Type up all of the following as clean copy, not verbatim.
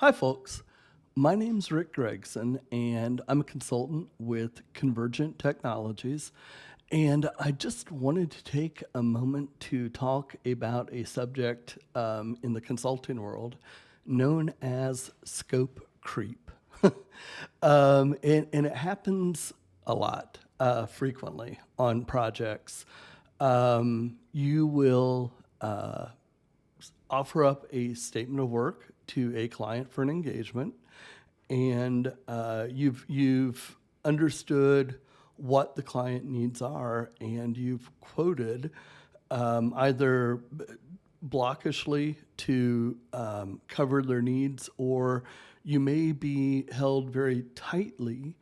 Hi, folks. My name's Rick Gregson, and I'm a consultant with Convergent Technologies. And I just wanted to take a moment to talk about a subject in the consulting world known as scope creep. And it happens a lot, frequently on projects. You will offer up a statement of work to a client for an engagement, and you've understood what the client needs are, and you've quoted either blockishly to cover their needs, or you may be held very tightly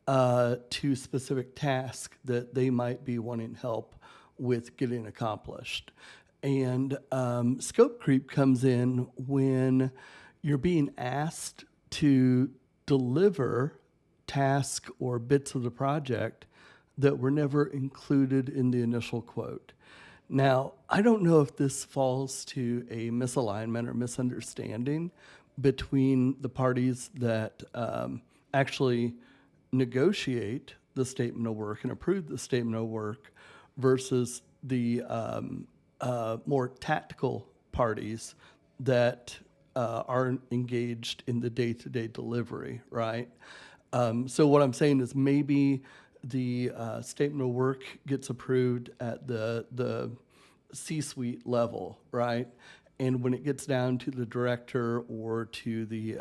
to specific tasks that they might be wanting help with getting accomplished. And scope creep comes in when you're being asked to deliver tasks or bits of the project that were never included in the initial quote. Now, I don't know if this falls to a misalignment or misunderstanding between the parties that actually negotiate the statement of work and approve the statement of work versus the more tactical parties that are engaged in the day-to-day delivery, right? So what I'm saying is maybe the statement of work gets approved at the C-suite level, right? And when it gets down to the director or to the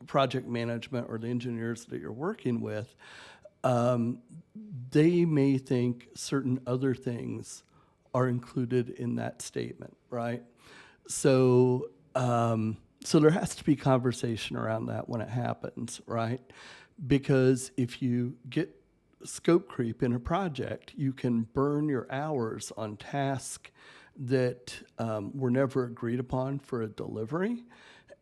project management or the engineers that you're working with, um, they may think certain other things are included in that statement, right? So, so there has to be conversation around that when it happens, right? Because if you get scope creep in a project, you can burn your hours on tasks that were never agreed upon for a delivery,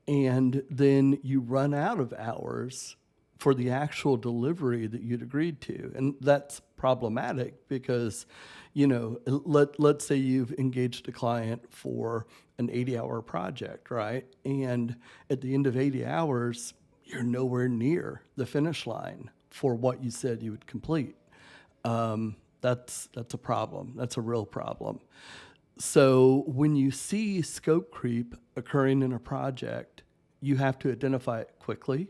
and then you run out of hours for the actual delivery that you'd agreed to. And that's problematic because, let's say you've engaged a client for an 80-hour project, right? And at the end of 80 hours, you're nowhere near the finish line for what you said you would complete. That's a problem. That's a real problem. So when you see scope creep occurring in a project, you have to identify it quickly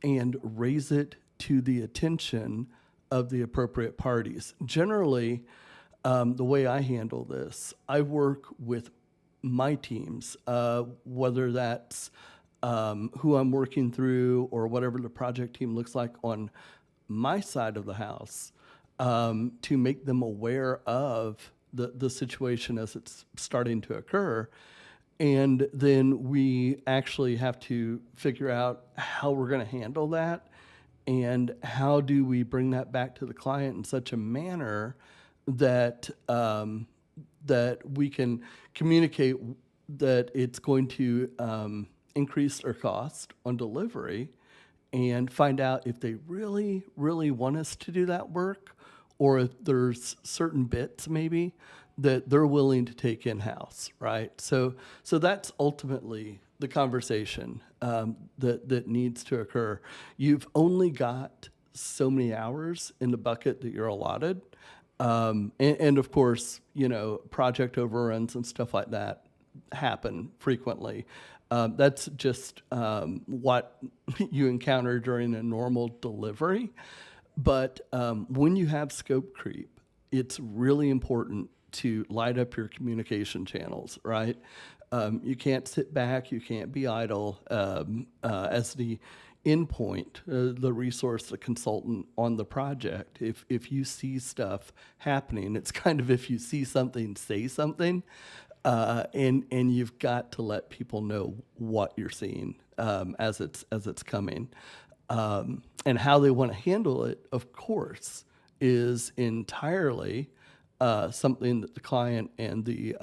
and raise it to the attention of the appropriate parties. Generally, the way I handle this, I work with my teams, whether that's who I'm working through or whatever the project team looks like on my side of the house, to make them aware of the situation as it's starting to occur. And then we actually have to figure out how we're going to handle that and how do we bring that back to the client in such a manner that that we can communicate that it's going to increase our cost on delivery, and find out if they really, really want us to do that work, or if there's certain bits maybe that they're willing to take in-house, right? So that's ultimately the conversation that needs to occur. You've only got so many hours in the bucket that you're allotted. And of course, project overruns and stuff like that happen frequently. That's just what you encounter during a normal delivery. But when you have scope creep, it's really important to light up your communication channels, right? You can't sit back, you can't be idle as the endpoint, the resource, the consultant on the project. If you see stuff happening, it's kind of if you see something, say something. And you've got to let people know what you're seeing as it's coming, and how they want to handle it. Of course, is entirely something that the client and the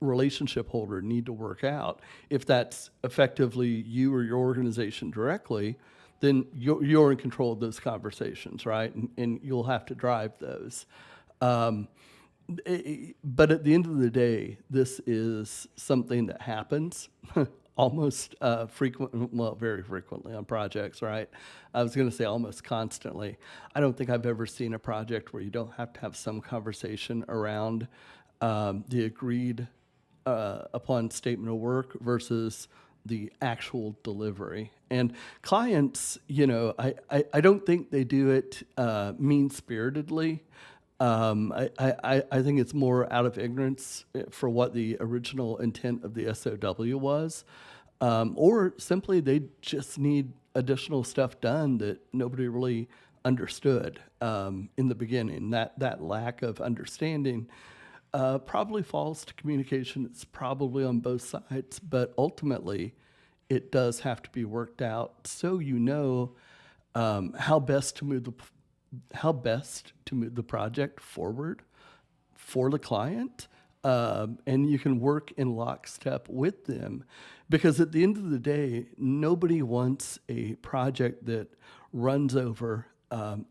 relationship holder need to work out. If that's effectively you or your organization directly, then you're in control of those conversations, right? And you'll have to drive those. Um, but at the end of the day, this is something that happens almost very frequently on projects, right? I was going to say almost constantly. I don't think I've ever seen a project where you don't have to have some conversation around the agreed upon statement of work versus the actual delivery. And clients, I don't think they do it mean spiritedly. I think it's more out of ignorance for what the original intent of the SOW was, or simply they just need additional stuff done that nobody really understood in the beginning. That lack of understanding probably falls to communication. It's probably on both sides, but ultimately, it does have to be worked out so you know how best to move the project forward for the client, and you can work in lockstep with them, because at the end of the day, nobody wants a project that runs over.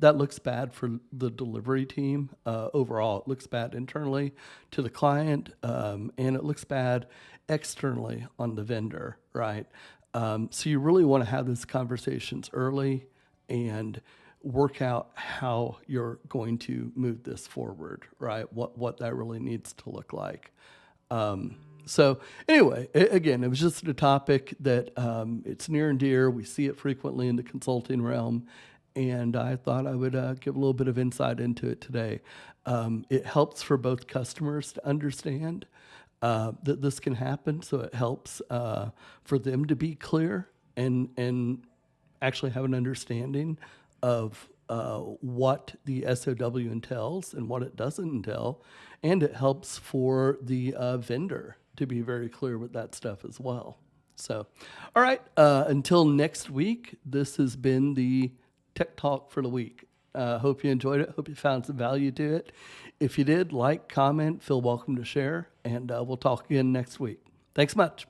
That looks bad for the delivery team overall. It looks bad internally to the client, and it looks bad externally on the vendor, right? So you really want to have these conversations early and work out how you're going to move this forward, right? What that really needs to look like. So anyway, again, it was just a topic that it's near and dear. We see it frequently in the consulting realm, and I thought I would give a little bit of insight into it today. It helps for both customers to understand that this can happen, so it helps for them to be clear and actually have an understanding of what the SOW entails and what it doesn't entail, and it helps for the vendor to be very clear with that stuff as well. So, all right, until next week, this has been the Tech Talk for the week. Hope you enjoyed it. Hope you found some value to it. If you did, like, comment, feel welcome to share, and we'll talk again next week. Thanks much.